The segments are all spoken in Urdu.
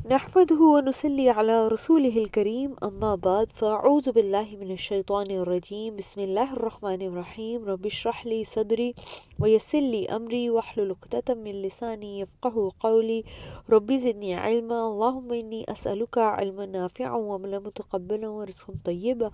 نحمده ونصلي على رسوله الكريم أما بعد فأعوذ بالله من الشيطان الرجيم بسم الله الرحمن الرحيم رب اشرح لي صدري ويسر لي أمري واحلل عقدة من لساني يفقه قولي رب زدني علما اللهم إني أسألك علما نافعا وعملا متقبلا ورزقا طيبا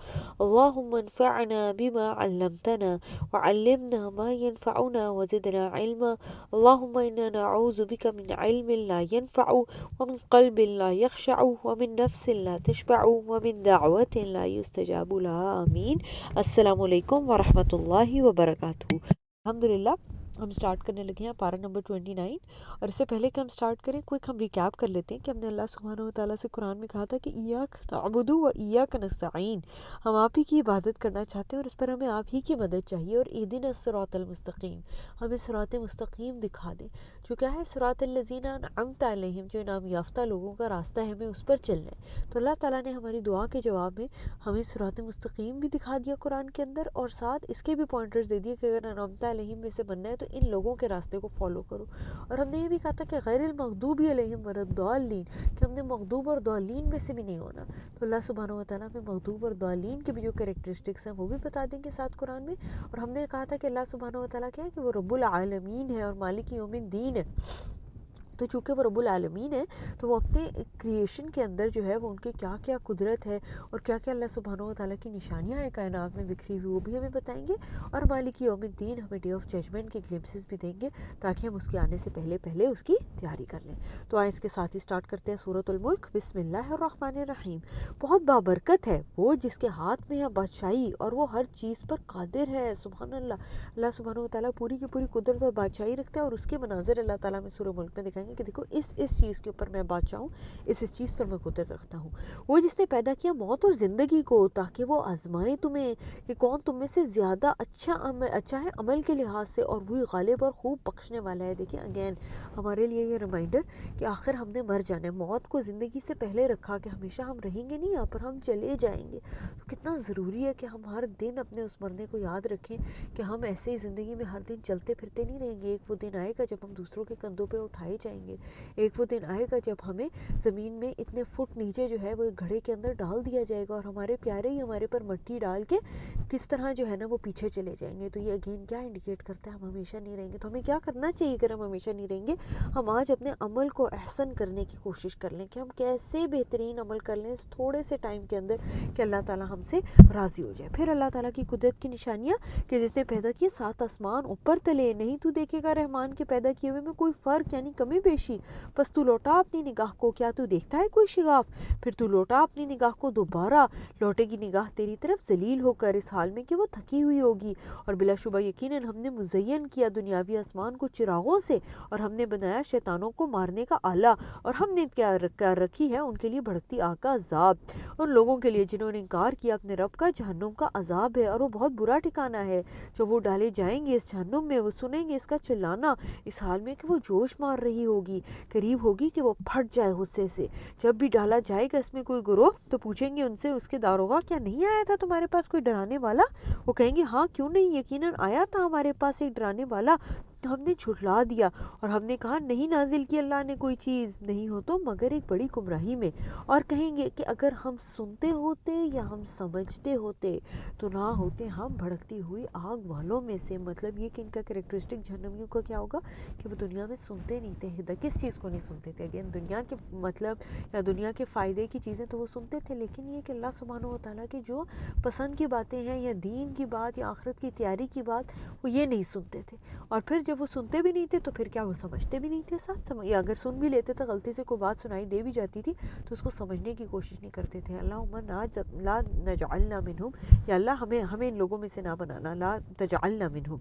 اللهم انفعنا بما علمتنا وعلمنا ما ينفعنا وزدنا علما اللهم إنا نعوذ بك من علم لا ينفع ومن قلب لا يخشع ومن نفس لا تشبع ومن دعوة لا يستجاب لها آمین۔ السلام علیکم ورحمۃ اللہ وبرکاتہ۔ الحمدللہ ہم سٹارٹ کرنے لگے ہیں پارہ نمبر 29، اور اس سے پہلے کہ ہم سٹارٹ کریں کوئک ہم ریکیپ کر لیتے ہیں کہ ہم نے اللہ سبحانہ و تعالیٰ سے قرآن میں کہا تھا کہ ایاک نعبد و ایاک نستعین، ہم آپ ہی کی عبادت کرنا چاہتے ہیں اور اس پر ہمیں آپ ہی کی مدد چاہیے، اور اہدنا الصراط المستقیم، ہمیں صراط مستقیم دکھا دیں، جو کیا ہے صراط الذین انعمت علیہم، جو انعام یافتہ لوگوں کا راستہ ہے، ہمیں اس پر چلنا ہے۔ تو اللہ تعالیٰ نے ہماری دعا کے جواب میں ہمیں صراط مستقیم بھی دکھا دیا قرآن کے اندر، اور ساتھ اس کے بھی پوائنٹرز دے دیے کہ اگر انعمت علیہم میں سے بننا ہے تو ان لوگوں کے راستے کو فالو کرو، اور ہم نے یہ بھی کہا تھا کہ غیر المغضوب علیہم ولا الضالین، کہ ہم نے مغضوب اور ضالین میں سے بھی نہیں ہونا۔ تو اللہ سبحانہ و تعالیٰ ہمیں مغضوب اور ضالین کے بھی جو کریکٹرسٹکس ہیں وہ بھی بتا دیں گے ساتھ قرآن میں، اور ہم نے کہا تھا کہ اللہ سبحانہ و تعالیٰ کیا ہے کہ وہ رب العالمین ہے اور مالک یوم الدین ہے۔ تو چونکہ وہ رب العالمین ہے تو وہ اپنے کریشن کے اندر جو ہے وہ ان کے کیا کیا قدرت ہے اور کیا کیا اللہ سبحانہ و تعالیٰ کی نشانیاں ہیں کائنات میں بکھری ہوئی، وہ بھی ہمیں بتائیں گے، اور مالک یوم الدین ہمیں ڈے آف ججمنٹ کے گلمسز بھی دیں گے تاکہ ہم اس کے آنے سے پہلے اس کی تیاری کر لیں۔ تو آئیں اس کے ساتھ ہی سٹارٹ کرتے ہیں سورۃ الملک۔ بسم اللہ الرحمن الرحیم۔ بہت بابرکت ہے وہ جس کے ہاتھ میں ہے بادشاہی اور وہ ہر چیز پر قادر ہے۔ سبحان اللہ، اللہ سبحانہ و تعالیٰ پوری کی پوری قدرت اور بادشاہی رکھتا ہے، اور اس کے مناظر اللہ تعالیٰ میں سورہ ملک میں دکھائیں گے کہ دیکھو اس چیز کے اوپر میں بادشاہ ہوں، اس چیز پر میں قدرت رکھتا ہوں۔ وہ جس نے پیدا کیا موت اور زندگی کو تاکہ وہ آزمائے تمہیں کہ کون تم میں سے زیادہ اچھا ہے عمل کے لحاظ سے، اور وہی غالب اور خوب بخشنے والا ہے۔ دیکھیں اگین ہمارے لیے یہ ریمائنڈر کہ آخر ہم نے مر جانا ہے، موت کو زندگی سے پہلے رکھا کہ ہمیشہ ہم رہیں گے نہیں، یہاں پر ہم چلے جائیں گے۔ تو کتنا ضروری ہے کہ ہم ہر دن اپنے اس مرنے کو یاد رکھیں کہ ہم ایسے ہی زندگی میں ہر دن چلتے پھرتے نہیں رہیں گے۔ ایک وہ دن آئے گا جب ہم دوسروں کے کندھوں پہ اٹھائے جائیں گے، ایک وہ دن آئے گا جب ہمیں زمین میں اتنے فٹ نیچے جو ہے وہ ایک گھڑے کے اندر ڈال دیا جائے گا، اور ہمارے پیارے ہی ہمارے پر مٹی ڈال کے کس طرح جو ہے نا وہ پیچھے چلے جائیں گے۔ تو یہ اگین کیا انڈیکیٹ کرتا ہے ہم ہمیشہ نہیں رہیں گے۔ تو ہمیں کیا کرنا چاہیے اگر ہم ہمیشہ نہیں رہیں گے؟ ہم آج اپنے عمل کو احسن کرنے کی کوشش کر لیں کہ ہم کیسے بہترین عمل کر لیں اس تھوڑے سے ٹائم کے اندر کہ اللہ تعالیٰ ہم سے راضی ہو جائے۔ پھر اللہ تعالیٰ کی قدرت کی نشانیاں کہ جس نے پیدا کیے 7 آسمان اوپر تلے، نہیں تو دیکھے گا رحمان کے پیدا کیے ہوئے میں کوئی فرق یعنی کمی بیشی، بس تو لوٹا اپنی نگاہ کو، کیا تو دیکھتا ہے کوئی شگاف؟ پھر تو لوٹا اپنی نگاہ کو دوبارہ، لوٹے گی نگاہ تیری طرف ذلیل ہو کر اس حال میں کہ وہ تھکی ہوئی ہوگی، اور بلا شبہ یقیناً ہم نے مزین کیا دنیاوی آسمان کو چراغوں سے، اور ہم نے بنایا شیطانوں کو مارنے کا آلہ، اور ہم نے کیا رکھی ہے ان کے لیے بھڑکتی آگ کا عذاب، ان لوگوں کے لیے جنہوں نے انکار کیا اپنے رب کا جہنم کا عذاب ہے، اور وہ بہت برا ٹھکانہ ہے۔ جو وہ ڈالے جائیں گے اس جہنم میں، وہ سنیں گے اس کا چلانا اس حال میں کہ وہ جوش مار رہی ہوگی، قریب ہوگی کہ وہ پھٹ جائے غصے سے۔ جب بھی ڈالا جائے گا اس میں کوئی گروہ تو پوچھیں گے ان سے اس کے داروغہ کیا نہیں آیا تھا تمہارے پاس کوئی ڈرانے والا؟ وہ کہیں گے ہاں کیوں نہیں، یقیناً آیا تھا ہمارے پاس ایک ڈرانے والا، ہم نے جھٹلا دیا، اور ہم نے کہا نہیں نازل کی اللہ نے کوئی چیز، نہیں ہو تو مگر ایک بڑی گمراہی میں۔ اور کہیں گے کہ اگر ہم سنتے ہوتے یا ہم سمجھتے ہوتے تو نہ ہوتے ہم بھڑکتی ہوئی آگ والوں میں سے۔ مطلب یہ کہ ان کا کریکٹرسٹک جہنمیوں کا کیا ہوگا کہ وہ دنیا میں سنتے نہیں تھے، کس چیز کو نہیں سنتے تھے؟ اگین دنیا کے مطلب یا دنیا کے فائدے کی چیزیں تو وہ سنتے تھے، لیکن یہ کہ اللہ سبحانہ و تعالیٰ کی جو پسند کی باتیں ہیں یا دین کی بات یا آخرت کی تیاری کی بات وہ یہ نہیں سنتے تھے۔ اور پھر جب وہ سنتے بھی نہیں تھے تو پھر کیا وہ سمجھتے بھی نہیں تھے ساتھ، یا اگر سن بھی لیتے تھے غلطی سے کوئی بات سنائی دے بھی جاتی تھی تو اس کو سمجھنے کی کوشش نہیں کرتے تھے۔ اللہم لا نجعلنا منہم، یا اللہ ہمیں ان لوگوں میں سے نہ بنانا، لا تجعلنا منہم۔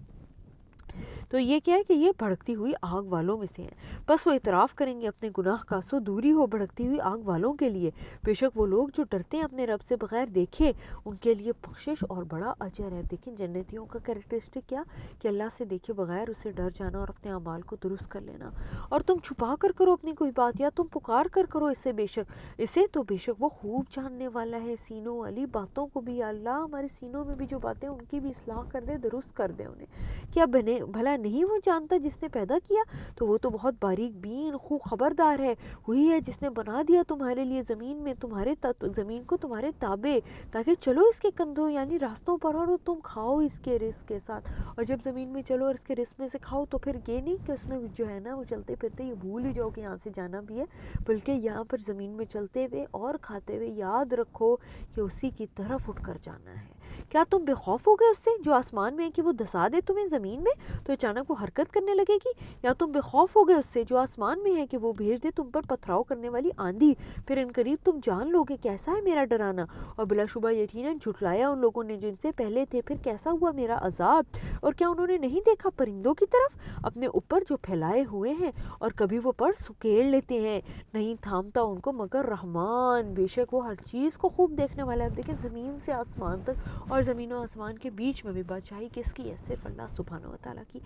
تو یہ کیا ہے کہ یہ بھڑکتی ہوئی آگ والوں میں سے ہیں، بس وہ اعتراف کریں گے اپنے گناہ کا، سو دوری ہو بھڑکتی ہوئی آگ والوں کے لیے۔ بے شک وہ لوگ جو ڈرتے ہیں اپنے رب سے بغیر دیکھے ان کے لیے بخشش اور بڑا اجر ہے۔ دیکھیں جنتیوں کا کریکٹرسٹک کیا کہ اللہ سے دیکھے بغیر اسے ڈر جانا اور اپنے اعمال کو درست کر لینا۔ اور تم چھپا کر کرو اپنی کوئی بات یا تم پکار کر کرو اسے تو بے شک وہ خوب جاننے والا ہے سینوں والی باتوں کو بھی۔ یا اللہ ہمارے سینوں میں بھی جو باتیں ان کی بھی اصلاح کر دے، درست کر دے انہیں۔ کیا بھلا نہیں وہ جانتا جس نے پیدا کیا؟ تو وہ تو بہت باریک بین خوب خبردار ہے، وہی ہے جس نے بنا دیا تمہارے لیے زمین میں تمہارے زمین کو تمہارے تابع، تاکہ چلو اس کے کندھوں یعنی راستوں پر اور تم کھاؤ اس کے رزق کے ساتھ۔ اور جب زمین میں چلو اور اس کے رزق میں سے کھاؤ تو پھر یہ نہیں کہ اس میں جو ہے نا وہ چلتے پھرتے یہ بھول ہی جاؤ کہ یہاں سے جانا بھی ہے، بلکہ یہاں پر زمین میں چلتے ہوئے اور کھاتے ہوئے یاد رکھو کہ اسی کی طرف اٹھ کر جانا ہے۔ کیا تم بے خوف ہو گئے اس سے جو آسمان میں ہے کہ وہ دھسا دے تمہیں زمین میں تو اچانک وہ حرکت کرنے لگے گی؟ یا تم بے خوف ہو گئے اس سے جو آسمان میں ہے کہ وہ بھیج دے تم پر پتھراؤ کرنے والی آندھی، پھر ان قریب تم جان لو گے کیسا ہے میرا ڈرانا؟ اور بلا شبہ یقیناً جھٹلایا ان لوگوں نے جو ان سے پہلے تھے، پھر کیسا ہوا میرا عذاب؟ اور کیا انہوں نے نہیں دیکھا پرندوں کی طرف اپنے اوپر جو پھیلائے ہوئے ہیں، اور کبھی وہ پر سکیڑ لیتے ہیں، نہیں تھامتا ان کو مگر رحمان، بے شک وہ ہر چیز کو خوب دیکھنے والا ہے۔ اب دیکھیں زمین سے آسمان تک اور زمین و آسمان کے بیچ میں بھی بادشاہی کس کی ہے؟ صرف اللہ سبحانہ و تعالیٰ کی۔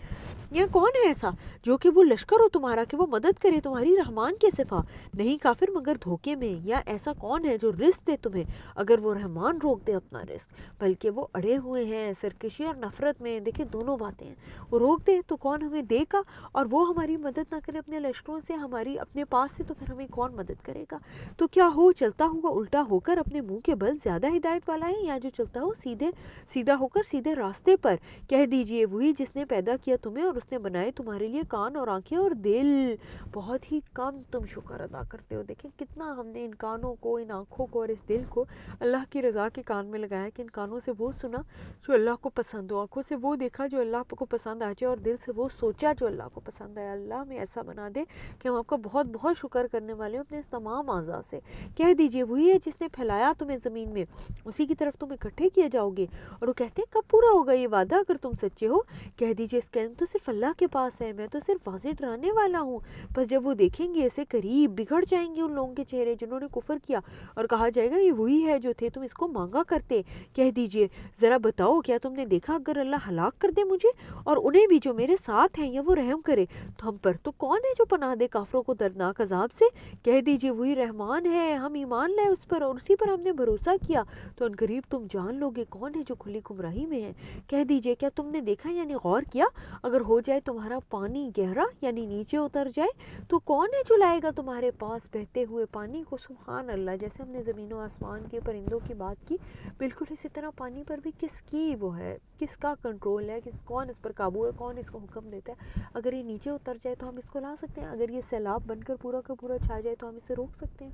یہ کون ہے ایسا جو کہ وہ لشکر ہو تمہارا کہ وہ مدد کرے تمہاری؟ رحمان کے صفا نہیں کافر مگر دھوکے میں۔ یا ایسا کون ہے جو رزق دے تمہیں اگر وہ رحمان روک دے اپنا رزق؟ بلکہ وہ اڑے ہوئے ہیں سرکشی اور نفرت میں۔ دیکھیں دونوں باتیں ہیں، وہ روک دے تو کون ہمیں دے گا، اور وہ ہماری مدد نہ کرے اپنے لشکروں سے ہماری اپنے پاس سے تو پھر ہمیں کون مدد کرے گا؟ تو کیا ہو چلتا ہوا الٹا ہو کر اپنے منہ کے بل زیادہ ہدایت والا ہے، یا جو چلتا ہو سیدھا ہو کر سیدھے راستے پر؟ کہہ دیجئے وہی جس نے پیدا کیا تمہیں اور اس نے بنائے تمہارے لیے کان اور آنکھیں اور دل۔ بہت ہی کم تم شکر ادا کرتے ہو۔ دیکھیں کتنا ہم نے ان کانوں کو، ان آنکھوں کو اور اس دل کو اللہ کی رضا کے کان میں لگایا کہ ان کانوں سے وہ سنا جو اللہ کو پسند ہو، آنکھوں سے وہ دیکھا جو اللہ کو پسند آ جائے، اور دل سے وہ سوچا جو اللہ کو پسند آئے۔ اللہ ہمیں ایسا بنا دے کہ ہم آپ کا بہت بہت شکر کرنے والے ہوں اپنے اس تمام اعضاء سے۔ کہہ دیجئے وہی ہے جس نے پھیلایا تمہیں زمین میں، اسی کی طرف تم اکٹھے کیے جاؤ گے۔ اور وہ کہتے ہیں کب پورا ہوگا یہ وعدہ اگر تم سچے ہو؟ کہہ دیجئے اس کا علم تو صرف اللہ کے پاس ہے، میں تو صرف واضح ڈرانے والا ہوں۔ بس جب وہ دیکھیں گے اسے قریب، بگڑ جائیں گے ان لوگوں کے چہرے جنہوں نے کفر کیا، اور کہا جائے گا یہ وہی ہے جو تھے تم اس کو مانگا کرتے۔ کہہ دیجئے ذرا بتاؤ کیا تم نے دیکھا اگر اللہ ہلاک کر دے مجھے اور انہیں بھی جو میرے ساتھ ہیں، یا وہ رحم کرے تو ہم پر، تو کون ہے جو پناہ دے کافروں کو دردناک عذاب سے؟ کہہ دیجئے وہی رحمان ہے، ہم ایمان لائے اس پر اور اسی پر ہم نے بھروسہ کیا، تو ان قریب تم جان لو گے کون ہے جو کھلی گمراہی میں ہے۔ کہہ دیجئے کیا تم نے دیکھا یعنی غور کیا اگر ہو جائے تمہارا پانی گہرا یعنی نیچے اتر جائے تو کون ہے جو لائے گا تمہارے پاس بہتے ہوئے پانی کو؟ سبحان اللہ، جیسے ہم نے زمین و آسمان کے پرندوں کی بات کی، بالکل اسی طرح پانی پر بھی کس کی وہ ہے، کس کا کنٹرول ہے، کون اس پر قابو ہے، کون اس کو حکم دیتا ہے۔ اگر یہ نیچے اتر جائے تو ہم اس کو لا سکتے ہیں، اگر یہ سیلاب بن کر پورا کا پورا چھا جائے تو ہم اسے روک سکتے ہیں۔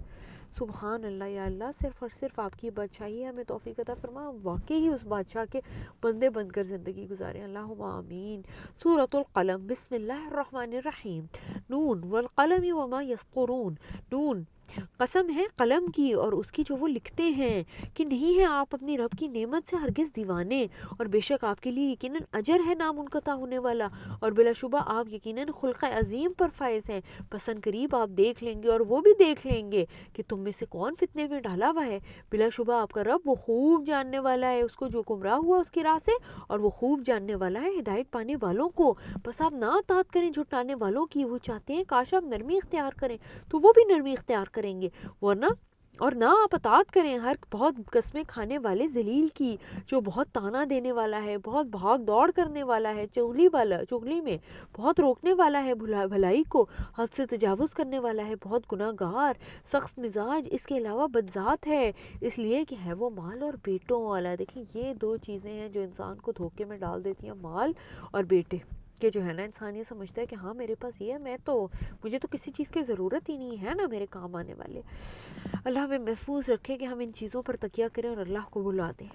سبحان اللہ، یا اللہ صرف اور صرف آپ کی بادشاہی ہے، ہمیں توفیق عطا فرما واقعی ہی اس بادشاہ کے بندے بن کر زندگی گزاریں، اللہم آمین۔ سورۃ القلم، بسم اللہ الرحمن الرحیم۔ نون والقلم وما یسطرون، نون قسم ہے قلم کی اور اس کی جو وہ لکھتے ہیں، کہ نہیں ہے آپ اپنی رب کی نعمت سے ہرگز دیوانے، اور بے شک آپ کے لیے یقیناً اجر ہے نامنقطع ہونے والا، اور بلا شبہ آپ یقیناً خلق عظیم پر فائز ہیں۔ پسند قریب آپ دیکھ لیں گے اور وہ بھی دیکھ لیں گے کہ تم میں سے کون فتنے میں ڈالا ہوا ہے۔ بلا شبہ آپ کا رب وہ خوب جاننے والا ہے اس کو جو گمراہ ہوا اس کی راہ سے، اور وہ خوب جاننے والا ہے ہدایت پانے والوں کو۔ بس آپ نہ اطاعت کریں جھٹلانے والوں کی، وہ چاہتے ہیں کاش آپ نرمی اختیار کریں تو وہ بھی نرمی اختیار کریں گے، ورنہ اور نہ آپ اطاعت کریں ہر بہت قسمیں کھانے والے ذلیل کی، جو بہت تانا دینے والا ہے، بہت بھاگ دوڑ کرنے والا ہے، چغلی میں بہت روکنے والا ہے بھلائی کو، حد سے تجاوز کرنے والا ہے، بہت گناہ گار، سخت مزاج، اس کے علاوہ بدذات ہے، اس لیے کہ ہے وہ مال اور بیٹوں والا۔ دیکھیں یہ دو چیزیں ہیں جو انسان کو دھوکے میں ڈال دیتی ہیں، مال اور بیٹے، کہ جو ہے نا انسان یہ سمجھتا ہے کہ ہاں میرے پاس یہ ہے، مجھے تو کسی چیز کی ضرورت ہی نہیں ہے نا میرے کام آنے والے۔ اللہ ہمیں محفوظ رکھے کہ ہم ان چیزوں پر تکیہ کریں اور اللہ کو بلا دیں۔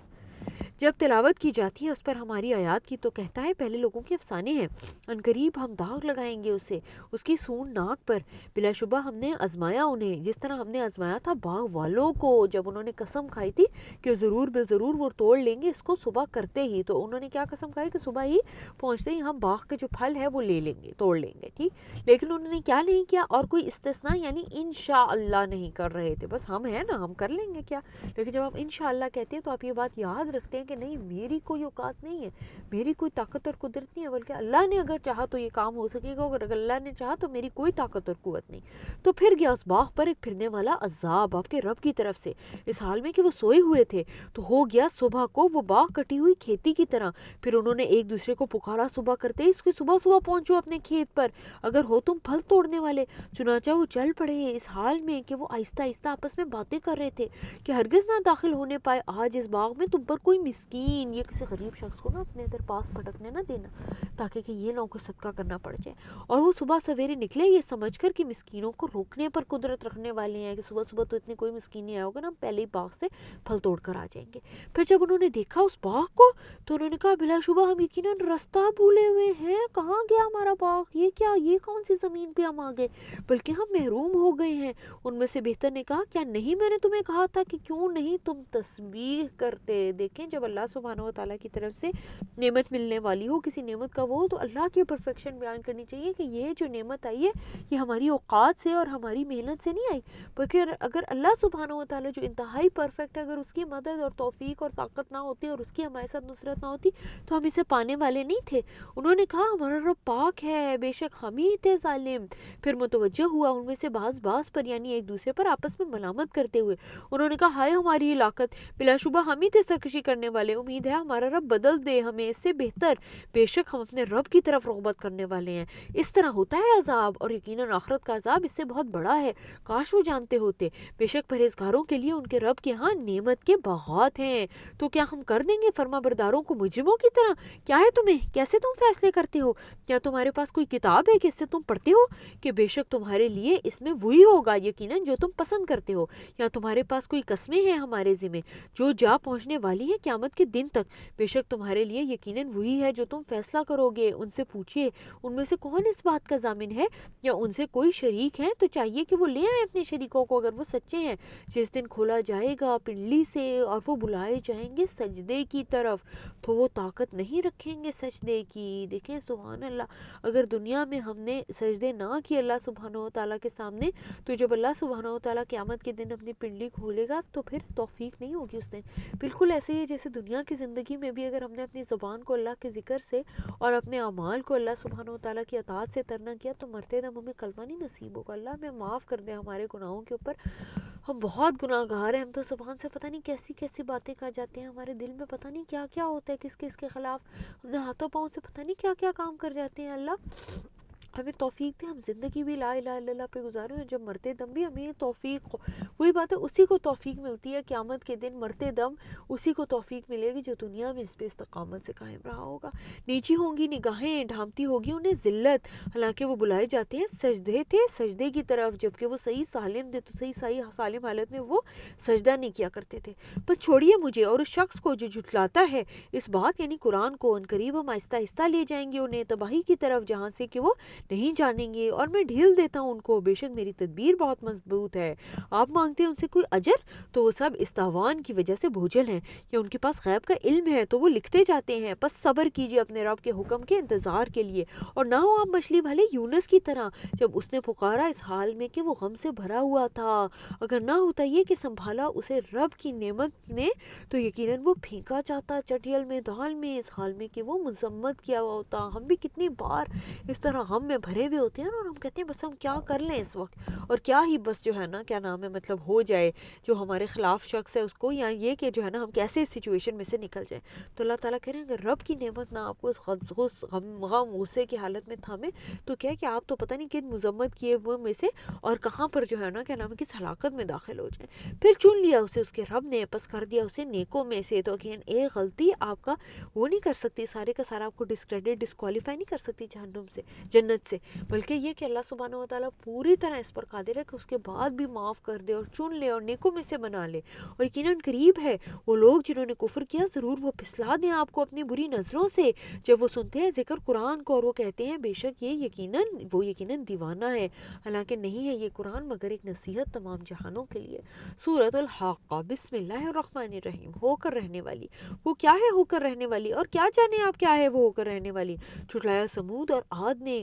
جب تلاوت کی جاتی ہے اس پر ہماری آیات کی تو کہتا ہے پہلے لوگوں کے افسانے ہیں، ان قریب ہم داغ لگائیں گے اسے اس کی سون ناک پر، بلا شبہ ہم نے آزمایا انہیں جس طرح ہم نے آزمایا تھا باغ والوں کو جب انہوں نے قسم کھائی تھی کہ ضرور بے ضرور وہ توڑ لیں گے اس کو صبح کرتے ہی۔ تو انہوں نے کیا قسم کھائی کہ صبح ہی پہنچتے ہی ہم باغ کے جو پھل ہے وہ لے لیں گے، توڑ لیں گے، ٹھیک، لیکن انہوں نے کیا نہیں کیا، اور کوئی استثناء یعنی انشاءاللہ نہیں کر رہے تھے، بس ہم ہیں نا ہم کر لیں گے کیا، لیکن جب آپ انشاءاللہ کہتے ہیں تو آپ یہ بات یاد رکھتے ہیں کہ نہیں میری کوئی اوقات نہیں ہے, میری کوئی طاقت اور قدرت نہیں ہے, بلکہ اللہ نے اگر چاہا تو یہ کام ہو سکے گا, اور اگر اللہ نے چاہا تو میری کوئی طاقت اور قوت نہیں. تو پھر گیا اس باغ پر ایک پھرنے والا عذاب آپ کے رب کی طرف سے, اس حال میں کہ وہ سوئے ہوئے تھے. تو ہو گیا صبح کو وہ باغ کٹی ہوئی کھیتی کی طرح. پھر انہوں نے ایک دوسرے کو پکارا صبح کرتے ہی, اس کی صبح صبح پہنچو اپنے کھیت پر, اگر ہو تم پھل توڑنے والے. چنانچہ وہ چل پڑے اس حال میں کہ وہ آہستہ آہستہ آپس میں باتیں کر رہے تھے کہ ہرگز نہ داخل ہونے پائے آج اس باغ میں تم پر کوئی مسکین, یہ کسی غریب شخص کو نا اپنے ادھر پاس پھٹکنے نہ دینا, تاکہ کہ یہ لوگوں کو صدقہ کرنا پڑ جائے. اور وہ صبح سویرے نکلے یہ سمجھ کر کہ مسکینوں کو روکنے پر قدرت رکھنے والے ہیں, کہ صبح صبح تو اتنے کوئی مسکین نہیں آیا ہوگا نا, ہم پہلے ہی باغ سے پھل توڑ کر آ جائیں گے. پھر جب انہوں نے دیکھا اس باغ کو تو انہوں نے کہا بلا شبہ ہم یقیناً رستہ بھولے ہوئے ہیں, کہاں گیا ہمارا باغ, یہ کیا, یہ کون سی زمین پہ ہم آ گئے, بلکہ ہم محروم ہو گئے ہیں. ان میں سے بہتر نے کہا کیا نہیں میں نے تمہیں کہا تھا کہ کیوں نہیں تم تسبیح کرتے. دیکھیں جب اللہ سبحانہ و تعالیٰ کی طرف سے نعمت ملنے والی ہو, کسی نعمت کا وہ, تو اللہ کی پرفیکشن بیان کرنی چاہیے کہ یہ جو نعمت آئی ہے یہ ہماری اوقات سے اور ہماری محنت سے نہیں آئی, بلکہ اگر اللہ سبحانہ و تعالیٰ جو انتہائی پرفیکٹ ہے, اگر اس کی مدد اور توفیق اور طاقت نہ ہوتی اور اس کی ہمارے ساتھ نصرت نہ ہوتی تو ہم اسے پانے والے نہیں تھے. انہوں نے کہا ہمارا رب پاک ہے, بے شک ہم ہی تھے ظالم. پھر متوجہ ہوا ان میں سے بعض پر, یعنی ایک دوسرے پر آپس میں ملامت کرتے ہوئے. انہوں نے کہا ہائے ہماری ہلاکت, بلا شبہ ہم ہی تھے سرکشی کرنے والے, امید ہے ہمارا رب بدل دے ہمیں اس سے بہتر, بے شک ہم اپنے رب کی طرف رغبت کرنے والے ہیں. اس طرح ہوتا ہے عذاب, اور یقیناً آخرت کا عذاب اس سے بہت بڑا ہے, کاش وہ جانتے ہوتے. بے شک پرہیزگاروں کے لیے ان کے رب کے ہاں نعمت کے باغات ہیں. تو کیا ہم کر دیں گے فرما برداروں کو مجرموں کی طرح؟ کیا ہے تمہیں, کیسے تم فیصلے کرتے ہو؟ کیا تمہارے پاس کوئی کتاب ہے کہ اس سے تم پڑھتے ہو کہ بے شک تمہارے لیے اس میں وہی ہوگا یقیناً جو تم پسند کرتے ہو؟ یا تمہارے پاس کوئی قسمیں ہیں ہمارے ذمہ جو جا پہنچنے والی ہیں قیامت کے دن تک؟ بے شک تمہارے لیے یقیناً وہی ہے جو تم فیصلہ کرو گے. ان سے پوچھئے ان میں سے کون اس بات کا ضامن ہے, یا ان سے کوئی شریک ہے تو چاہیے کہ وہ لے آئیں اپنے شریکوں کو اگر وہ سچے ہیں. جس دن کھولا جائے گا پنڈلی سے اور وہ بلائے جائیں گے سجدے کی طرف, تو وہ طاقت نہیں رکھیں گے سجدے کی. دیکھیں سبحان اللہ, اگر دنیا میں ہم نے سجدے نہ کیے اللہ سبحانہ و تعالیٰ کے سامنے, تو جب اللہ سبحانہ و تعالیٰ قیامت کے دن اپنی پنڈلی کھولے گا تو پھر توفیق نہیں ہوگی اس دن. بالکل ایسے ہی جیسے دنیا کی زندگی میں بھی اگر ہم نے اپنی زبان کو اللہ کے ذکر سے اور اپنے اعمال کو اللہ سبحانہ و تعالیٰ کی اطاعت سے ترنا کیا, تو مرتے دم ہمیں کلمہ نہیں نصیب ہوگا. اللہ ہمیں معاف کر دے ہمارے گناہوں کے اوپر, ہم بہت گناہ گار ہیں. ہم تو زبان سے پتہ نہیں کیسی کیسی باتیں کہہ جاتے ہیں, ہمارے دل میں پتہ نہیں کیا کیا ہوتا ہے کس کس کے خلاف, ہم نے ہاتھوں پاؤں سے پتہ نہیں کیا کیا کام کر جاتے ہیں. اللہ ہمیں توفیق دے, ہم زندگی بھی لا الہ الا اللہ پہ گزارے, جب مرتے دم بھی ہمیں توفیق ہو. وہی بات ہے, اسی کو توفیق ملتی ہے قیامت کے دن, مرتے دم اسی کو توفیق ملے گی جو دنیا میں اس پہ استقامت سے قائم رہا ہوگا. نیچی ہوں گی نگاہیں, ڈھانپتی ہوگی انہیں ذلت, حالانکہ وہ بلائے جاتے ہیں سجدے تھے سجدے کی طرف, جبکہ وہ صحیح سالم تھے, تو صحیح سالم حالت میں وہ سجدہ نہیں کیا کرتے تھے. بس چھوڑیے مجھے اور اس شخص کو جو جھٹلاتا ہے اس بات یعنی قرآن کو, ان قریب ہم آہستہ آہستہ لے جائیں گے انہیں تباہی کی طرف, جہاں سے کہ وہ نہیں جانیں گے, اور میں ڈھیل دیتا ہوں ان کو, بے شک میری تدبیر بہت مضبوط ہے. آپ مانگتے ہیں ان سے کوئی اجر, تو وہ سب استاوان کی وجہ سے بھوجل ہیں, یا ان کے پاس غیب کا علم ہے تو وہ لکھتے جاتے ہیں. بس صبر کیجئے اپنے رب کے حکم کے انتظار کے لیے, اور نہ ہو آپ مچھلی والے یونس کی طرح جب اس نے پکارا اس حال میں کہ وہ غم سے بھرا ہوا تھا. اگر نہ ہوتا یہ کہ سنبھالا اسے رب کی نعمت نے, تو یقیناً وہ پھینکا جاتا چٹیل میدان میں اس حال میں کہ وہ مذمت کیا ہوا ہوتا. ہم بھی کتنی بار اس طرح غم میں بھرے ہوئے ہوتے ہیں, اور ہم کہتے ہیں بس ہم کیا کر لیں اس وقت, اور کیا ہی بس جو ہے نا کیا نام ہے مطلب ہو جائے جو ہمارے خلاف شخص ہے اس کو, یا یہ کہ جو ہے نا ہم کیسے اس سچویشن میں سے نکل جائیں. تو اللہ تعالیٰ کہہ رہے ہیں اگر رب کی نعمت نہ آپ کو اس غم غصے کی حالت میں تھامے, تو کیا کہ آپ تو پتہ نہیں کن مذمت کیے ہوئے میں سے اور کہاں پر جو ہے نا کیا نام ہے کس ہلاکت میں داخل ہو جائیں. پھر چن لیا اسے اس کے رب نے, پس کر دیا اسے نیکوں میں سے. تو اگین ایک غلطی آپ کا وہ نہیں کر سکتی, سارے کا سارا آپ کو ڈسکریڈٹ ڈسکوالیفائی نہیں کر سکتی جہنم سے جنت سے, بلکہ یہ کہ اللہ سبحانہ و تعالیٰ پوری طرح اس پر قادر ہے کہ اس کے بعد بھی معاف کر دے اور چن لے اور نیکوں میں سے بنا لے. اور یقیناً قریب ہے وہ لوگ جنہوں نے کفر کیا, ضرور وہ پھسلا دیں آپ کو اپنی بری نظروں سے جب وہ سنتے ہیں ذکر قرآن کو, اور وہ کہتے ہیں بے شک یہ یقیناً دیوانہ ہے, حالانکہ نہیں ہے یہ قرآن مگر ایک نصیحت تمام جہانوں کے لیے. سورۃ الحاقہ, بسم اللہ الرحمن الرحیم. ہو کر رہنے والی, وہ کیا ہے ہو کر رہنے والی, اور کیا جانے آپ کیا ہے وہ ہو کر رہنے والی. جھٹلایا سمود اور عاد نے,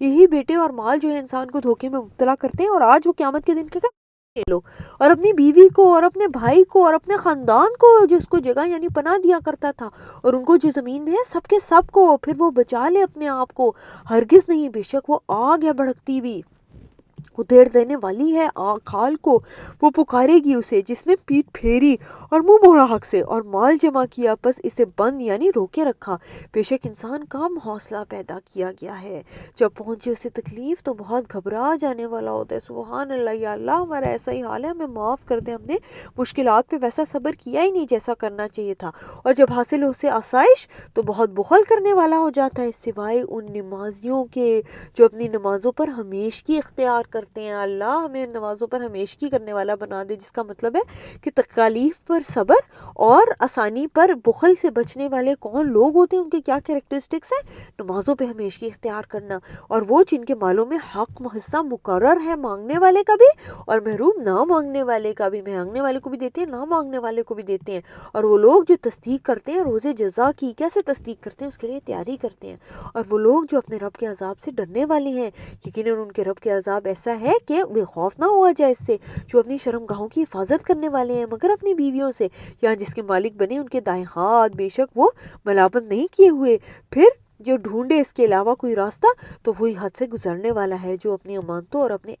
یہی بیٹے اور مال جو ہے انسان کو دھوکے میں مبتلا کرتے ہیں، اور آج وہ قیامت کے دن کے یہ لو، اور اپنی بیوی کو اور اپنے بھائی کو اور اپنے خاندان کو جو اس کو جگہ یعنی پناہ دیا کرتا تھا، اور ان کو جو زمین میں ہے سب کے سب کو، پھر وہ بچا لے اپنے آپ کو، ہرگز نہیں، بے شک وہ آگ ہے بھڑکتی ہوئی، ادھیڑ دینے والی ہے کھال کو، وہ پکارے گی اسے جس نے پیٹ پھیری اور منہ موڑا حق سے اور مال جمع کیا، بس اسے بند یعنی روکے رکھا، بے شک انسان کم حوصلہ پیدا کیا گیا ہے، جب پہنچے اسے تکلیف تو بہت گھبرا جانے والا ہوتا ہے۔ سبحان اللہ، یا اللہ ہمارا ایسا ہی حال ہے، ہمیں معاف کر دیں، ہم نے مشکلات پہ ویسا صبر کیا ہی نہیں جیسا کرنا چاہیے تھا، اور جب حاصل ہو اسے آسائش تو بہت بخل کرنے والا ہو جاتا ہے، سوائے ان نمازیوں کے جو اپنی نمازوں پر ہمیشگی اختیار کرتے ہیں۔ اللہ ہمیں نمازوں پر ہمیشگی کرنے والا بنا دے، جس کا مطلب ہے کہ تکالیف پر صبر اور آسانی پر بخل سے بچنے والے کون لوگ ہوتے ہیں، ان کے کیا کیریکٹرسٹکس ہیں، نمازوں پہ ہمیشگی اختیار کرنا، اور وہ جن کے مالوں میں حق حصہ مقرر ہے، مانگنے والے کا بھی اور محروم نہ مانگنے والے کا بھی، مانگنے والے کو بھی دیتے ہیں، نہ مانگنے والے کو بھی دیتے ہیں، اور وہ لوگ جو تصدیق کرتے ہیں روز جزا کی، کیسے تصدیق کرتے ہیں اس کے لیے تیاری کرتے ہیں، اور وہ لوگ جو اپنے رب کے عذاب سے ڈرنے والے ہیں، یقیناً ان کے رب کے عذاب ایسا ہے کہ بے خوف نہ ہوا جائے اس سے، جو اپنی شرمگاہوں کی حفاظت کرنے والے ہیں مگر اپنی بیویوں سے، یا جس کے مالک بنے ان کے دائیں ہاتھ، بے شک وہ ملامت نہیں کیے ہوئے، پھر جو ڈھونڈے اس کے علاوہ کوئی راستہ تو وہی حد سے گزرنے والا ہے، جو اپنی امانتوں اور اپنے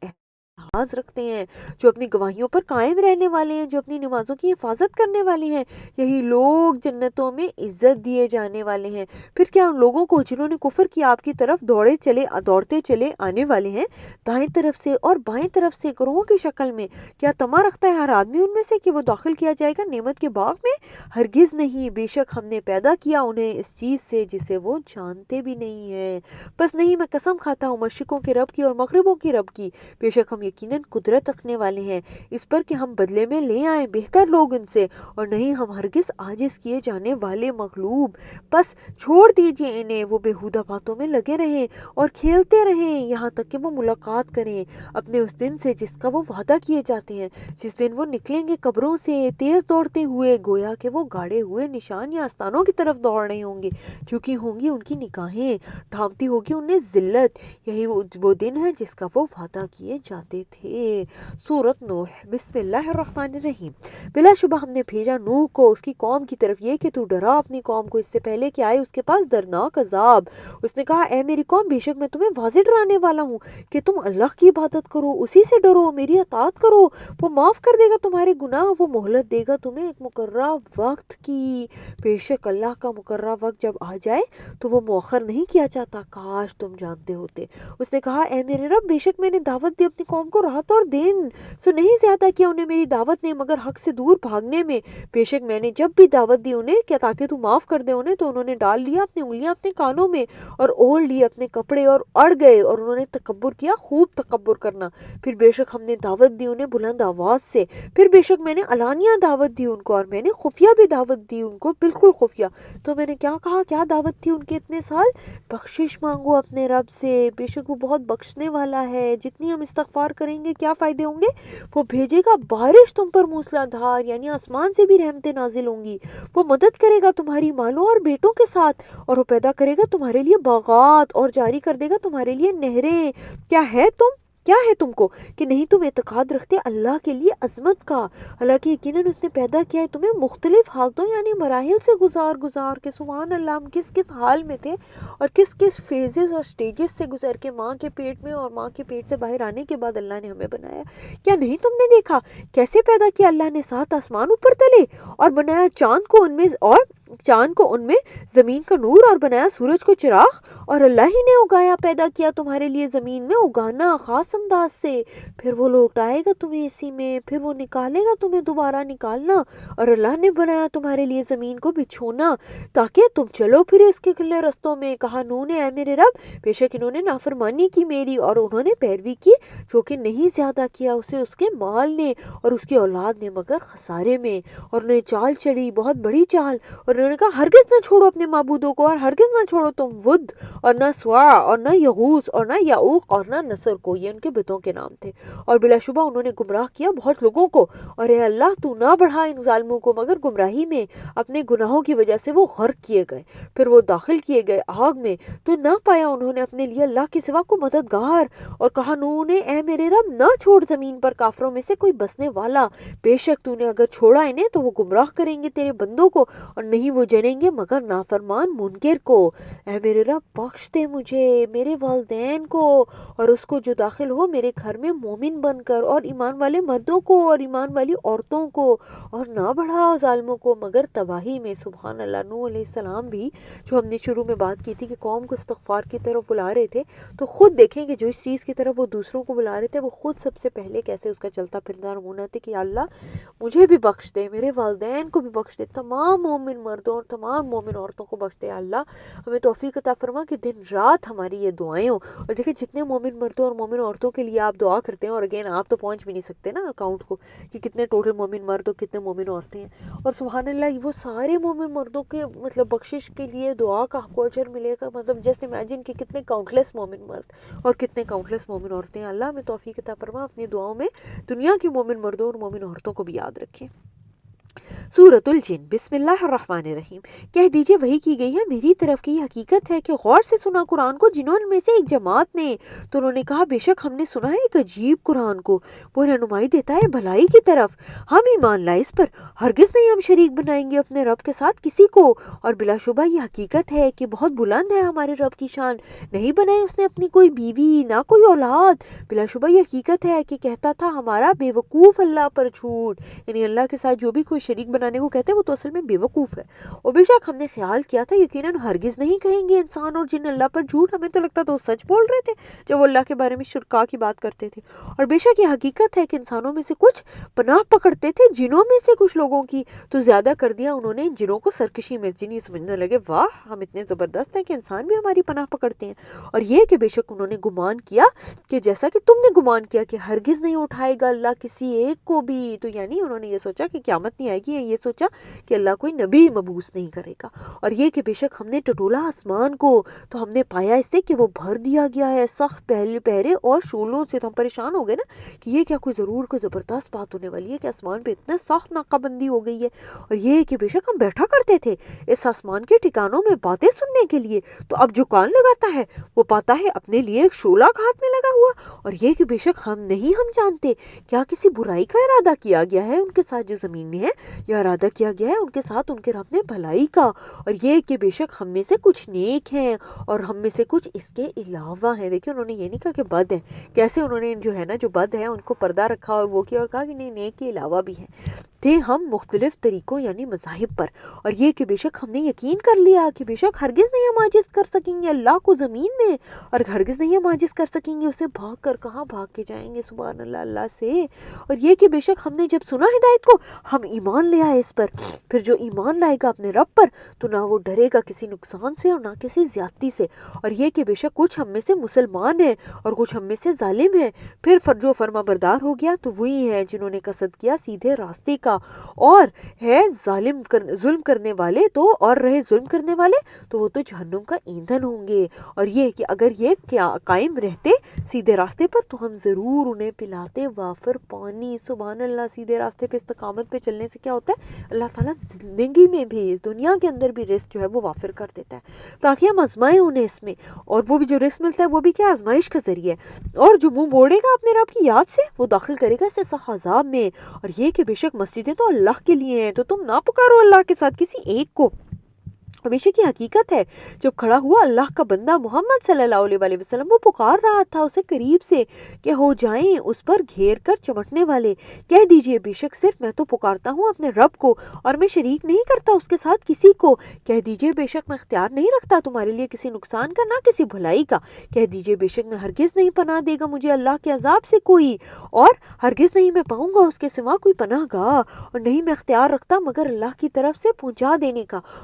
لحاظ رکھتے ہیں، جو اپنی گواہیوں پر قائم رہنے والے ہیں، جو اپنی نمازوں کی حفاظت کرنے والے ہیں، یہی لوگ جنتوں میں عزت دیے جانے والے ہیں۔ پھر کیا ان لوگوں کو جنہوں نے کفر کیا آپ کی طرف دوڑتے چلے آنے والے ہیں، دائیں طرف سے اور بائیں طرف سے گروہوں کی شکل میں، کیا طمع رکھتا ہے ہر آدمی ان میں سے کہ وہ داخل کیا جائے گا نعمت کے باغ میں؟ ہرگز نہیں، بے شک ہم نے پیدا کیا انہیں اس چیز سے جسے وہ جانتے بھی نہیں ہیں۔ بس نہیں، میں قسم کھاتا ہوں مشرقوں کے رب کی اور مغربوں کی رب کی، بے شک ہم یقیناً قدرت رکھنے والے ہیں اس پر کہ ہم بدلے میں لے آئیں بہتر لوگ ان سے، اور نہیں ہم ہرگز عاجز کیے جانے والے مغلوب۔ بس چھوڑ دیجئے انہیں، وہ بیہودہ باتوں میں لگے رہیں اور کھیلتے رہیں یہاں تک کہ وہ ملاقات کریں اپنے اس دن سے جس کا وہ وعدہ کیے جاتے ہیں، جس دن وہ نکلیں گے قبروں سے تیز دوڑتے ہوئے، گویا کہ وہ گاڑے ہوئے نشان یا آستانوں کی طرف دوڑ رہے ہوں گے، جھکی ہوں گی ان کی نگاہیں، ڈھانپتی ہوگی انہیں ذلت، یہی وہ دن ہے جس کا وہ وعدہ کیے جاتے تھے۔ سورۃ نوح، بسم اللہ الرحمن الرحیم۔ بلا شبہ ہم نے بھیجا نوح کو اس کی قوم کی طرف یہ کہ تو ڈرا اپنی قوم کو اس سے پہلے کہ آئے اس کے پاس دردناک عذاب۔ اس نے کہا اے میری قوم، بے شک میں تمہیں واضح ڈرانے والا ہوں کہ تم اللہ کی عبادت کرو، اسی سے ڈرو، میری اطاعت کرو، وہ معاف کر دے گا تمہارے گناہ، وہ مہلت دے گا تمہیں ایک مقررہ وقت کی، بے شک اللہ کا مقررہ وقت جب آ جائے تو وہ مؤخر نہیں کیا جاتا، کاش تم جانتے ہوتے۔ اس نے کہا اے میرے رب، بے شک میں نے دعوت دی اپنی قوم کو رات اور دن، سو نہیں زیادہ کیا انہیں میری دعوت نے مگر حق سے دور بھاگنے میں، بے شک میں نے جب بھی دعوت دی انہیں کیا تاکہ تو معاف کر دے انہیں، تو انہوں نے ڈال لیا اپنی انگلیاں اپنے کانوں میں اور اوڑھ لیے اپنے کپڑے اور اڑ گئے، اور انہوں نے تکبر کیا، خوب تکبر کرنا۔ پھر بے شک ہم نے دعوت دی انہیں بلند آواز سے، پھر بے شک میں نے علانیہ دعوت دی ان کو، اور میں نے خفیہ بھی دعوت دی ان کو، بالکل خفیہ۔ تو میں نے کیا کہا، کیا دعوت تھی ان کے اتنے سال؟ بخشش مانگو اپنے رب سے، بے شک وہ بہت بخشنے والا ہے، جتنی ہم استغفار کریں گے کیا فائدے ہوں گے، وہ بھیجے گا بارش تم پر موسلا دھار، یعنی آسمان سے بھی رحمتیں نازل ہوں گی، وہ مدد کرے گا تمہاری مالوں اور بیٹوں کے ساتھ، اور وہ پیدا کرے گا تمہارے لیے باغات اور جاری کر دے گا تمہارے لیے نہریں۔ کیا ہے تم کو کہ نہیں تم اعتقاد رکھتے اللہ کے لیے عظمت کا، حالانکہ یقیناً اس نے پیدا کیا ہے تمہیں مختلف حالتوں یعنی مراحل سے گزار کے، سبحان اللہ، ہم کس کس حال میں تھے اور کس کس فیزز اور سٹیجز سے گزر کے ماں کے پیٹ میں اور ماں کے پیٹ سے باہر آنے کے بعد اللہ نے ہمیں بنایا۔ کیا نہیں تم نے دیکھا کیسے پیدا کیا اللہ نے 7 آسمان اوپر تلے، اور بنایا چاند کو ان میں زمین کا نور، اور بنایا سورج کو چراغ، اور اللہ ہی نے اگایا پیدا کیا تمہارے لیے زمین میں اگانا خاص انداز سے، پھر وہ لوٹائے گا تمہیں اسی میں، پھر وہ نکالے گا تمہیں دوبارہ نکالنا، اور اللہ نے بنایا تمہارے لیے زمین کو بچھونا تاکہ تم چلو پھر اس کے کھلے رستوں میں۔ کہا نوح نے اے میرے رب، بے شک انہوں نے نافرمانی کی میری، اور انہوں نے پیروی کی جو کہ نہیں زیادہ کیا اسے اس کے مال نے اور اس کی اولاد نے مگر خسارے میں، اور انہوں نے چال چڑھی بہت بڑی چال، اور انہوں انہوں نے کہا ہرگز نہ چھوڑو اپنے معبودوں کو، اور ہرگز نہ چھوڑو تم ود اور نہ سوا اور نہ یغوث اور نہ یعوق اور نہ نصر کو، یہ ان کے بتوں کے نام تھے، اور بلا شبہ انہوں نے گمراہ کیا بہت لوگوں کو، اور اے اللہ تو نہ بڑھا ان ظالموں کو مگر گمراہی میں، اپنے گناہوں کی وجہ سے وہ غرق کیے گئے، پھر وہ داخل کیے گئے آگ میں، تو نہ پایا انہوں نے اپنے لیے اللہ کے سوا کو مددگار، اور کہا نوح نے اے میرے رب نہ چھوڑ زمین پر کافروں میں سے کوئی بسنے والا، بے شک تو نے اگر چھوڑا انہیں تو وہ گمراہ کریں گے تیرے بندوں کو، اور نہیں وہ جنیں گے مگر نافرمان منکر کو، اے میرے رب بخش دے مجھے، میرے والدین کو، اور اس کو جو داخل ہو میرے گھر میں مومن بن کر، اور ایمان والے مردوں کو اور ایمان والی عورتوں کو، اور نہ بڑھا ظالموں کو مگر تباہی میں۔ سبحان اللہ۔ نوح علیہ السلام بھی، جو ہم نے شروع میں بات کی تھی کہ قوم کو استغفار کی طرف بلا رہے تھے، تو خود دیکھیں کہ جو اس چیز کی طرف وہ دوسروں کو بلا رہے تھے وہ خود سب سے پہلے کیسے اس کا چلتا پھرتا نمونہ تھے کہ اللہ مجھے بھی بخش دے، میرے والدین کو بھی بخش دے، تمام مومن مردوں اور تمام مومن عورتوں کو بخش دے اللہ، ہمیں توفیق عطا فرما کہ دن رات ہماری یہ دعائیں ہوں۔ اور دیکھیں جتنے مومن مردوں اور مومن عورتوں کے لیے آپ دعا کرتے ہیں، اور اگین آپ تو پہنچ بھی نہیں سکتے نا اکاؤنٹ کو کہ کتنے ٹوٹل مومن مرد اور کتنے مومن عورتیں ہیں، اور سبحان اللہ وہ سارے مومن مردوں کے مطلب بخشش کے لیے دعا کا آپ کو اجر ملے گا، مطلب جسٹ امیجن کہ کتنے کاؤنٹلیس مومن مرد اور کتنے کاؤنٹلیس مومن عورتیں ہیں۔ اللہ ہمیں توفیق عطا فرما اپنی دعاؤں میں دنیا کی مومن مردوں اور مومن عورتوں کو بھی یاد رکھیں۔ سورۃ الجن، بسم اللہ الرحمن الرحیم۔ کہہ دیجئے وحی کی گئی ہے میری طرف کی، یہ حقیقت ہے کہ غور سے سنا قرآن کو جنہوں میں سے ایک جماعت نے، تو انہوں نے کہا بے شک ہم نے سنا ہے ایک عجیب قرآن کو، وہ رہنمائی دیتا ہے بھلائی کی طرف، ہم ایمان لائے اس پر، ہرگز نہیں ہم شریک بنائیں گے اپنے رب کے ساتھ کسی کو، اور بلا شبہ یہ حقیقت ہے کہ بہت بلند ہے ہمارے رب کی شان، نہیں بنائے اس نے اپنی کوئی بیوی نہ کوئی اولاد، بلا شبہ یہ حقیقت ہے کہ کہتا تھا ہمارا بے وقوف اللہ پر جھوٹ، یعنی اللہ کے ساتھ جو بھی کوئی شریک بنانے کو کہتے ہیں وہ تو اصل میں بے وقوف ہے، اور بے شک ہم نے خیال کیا تھا یقیناً ہرگز نہیں کہیں گے انسان اور جن اللہ پر جھوٹ، ہمیں تو لگتا تھا وہ سچ بول رہے تھے جب وہ اللہ کے بارے میں شرکا کی بات کرتے تھے، اور بے شک یہ حقیقت ہے کہ انسانوں میں سے کچھ پناہ پکڑتے تھے جنوں میں سے کچھ لوگوں کی، تو زیادہ کر دیا انہوں نے ان جنوں کو سرکشی میں، جن یہ سمجھنے لگے واہ ہم اتنے زبردست ہیں کہ انسان بھی ہماری پناہ پکڑتے ہیں، اور یہ کہ بے شک انہوں نے گمان کیا کہ جیسا کہ تم نے گمان کیا کہ ہرگز نہیں اٹھائے گا اللہ کسی ایک کو بھی، تو یعنی انہوں نے یہ سوچا کہ قیامت نہیں آئے گی، یہ سوچا کہ اللہ کوئی نبی مبعوث نہیں کرے گا، اور یہ کہ بے شک ہم نے ٹٹولا آسمان کو تو ہم نے پایا اس سے کہ وہ بھر دیا گیا ہے سخت پہلے پہرے اور شولوں سے، تو ہم پریشان ہو گئے نا کہ یہ کیا کوئی ضرور کوئی زبردست بات ہونے والی ہے کہ آسمان پہ اتنا سخت ناکہ بندی ہو گئی ہے، اور یہ کہ بے شک ہم بیٹھا کرتے تھے اس آسمان کے ٹھکانوں میں باتیں سننے کے لیے، تو اب جو کان لگاتا ہے وہ پاتا ہے اپنے لیے ایک شولہ ہاتھ میں لگا ہوا، اور یہ کہ بے شک ہم جانتے کیا کسی برائی کا ارادہ کیا گیا ہے ان کے ساتھ جو زمین میں ہے، یا ارادہ کیا گیا ہے ان کے ساتھ ان کے رب نے بھلائی کا، اور یہ کہ بے شک ہم میں سے کچھ نیک ہیں اور ہم میں سے کچھ اس کے علاوہ ہیں۔ دیکھیں انہوں نے یہ نہیں کہا کہ بد ہیں، کیسے انہوں نے جو ہے نا جو بد ہے ان کو پردہ رکھا اور وہ کیا، اور کہا کہ نہیں نیک کے علاوہ بھی ہیں، تھے ہم مختلف طریقوں یعنی مذاہب پر، اور یہ کہ بے شک ہم نے یقین کر لیا کہ بے شک ہرگز نہیں ہم عاجز کر سکیں گے اللہ کو زمین میں، اور ہرگز نہیں ہم عاجز کر سکیں گے اسے بھاگ کر، کہاں بھاگ کے جائیں گے سبحان اللہ اللہ سے، اور یہ کہ بے شک ہم نے جب سنا ہدایت کو ہم ایمان لے آئے اس پر، پھر جو ایمان لائے گا اپنے رب پر تو نہ وہ ڈرے گا کسی نقصان سے اور نہ کسی زیادتی سے، اور یہ کہ بے شک کچھ ہم میں سے مسلمان ہیں اور کچھ ہم میں سے ظالم ہیں، پھر جو فرما بردار ہو گیا تو وہی ہے جنہوں نے قصد کیا سیدھے راستے کا، اور ہے ظلم کرنے والے تو، اور رہے ظلم کرنے والے تو وہ تو جہنم کا ایندھن ہوں گے، اور یہ کہ اگر یہ قائم رہتے سیدھے راستے پر تو ہم ضرور انہیں پلاتے وافر پانی، سبحان اللہ۔ سیدھے راستے پہ استقامت پہ چلنے سے کیا ہوتا ہے، اللہ تعالیٰ زندگی میں بھی اس دنیا کے اندر بھی رزق جو ہے وہ وافر کر دیتا ہے تاکہ ہم آزمائیں انہیں اس میں، اور وہ بھی جو رزق ملتا ہے وہ بھی کیا آزمائش کا ذریعہ ہے، اور جو منہ موڑے گا اپنے رب کی یاد سے وہ داخل کرے گا اسے سخت عذاب میں، اور یہ کہ بے شک مسجدیں تو اللہ کے لیے ہیں تو تم نہ پکارو اللہ کے ساتھ کسی ایک کو، ہمیشہ کی حقیقت ہے جب کھڑا ہوا اللہ کا بندہ محمد صلی اللہ علیہ وسلم وہ پکار رہا تھا اسے قریب سے کہ ہو جائیں اس پر گھیر کر چمٹنے والے، کہہ دیجئے بے شک صرف میں تو پکارتا ہوں اپنے رب کو اور میں شریک نہیں کرتا اس کے ساتھ کسی کو، کہہ دیجئے بے شک میں اختیار نہیں رکھتا تمہارے لیے کسی نقصان کا نہ کسی بھلائی کا، کہہ دیجئے بے شک میں ہرگز نہیں پناہ دے گا مجھے اللہ کے عذاب سے کوئی، اور ہرگز نہیں میں پاؤں گا اس کے سوا کوئی پناہ گاہ، اور نہیں میں اختیار رکھتا مگر اللہ کی طرف سے پہنچا دینے کا،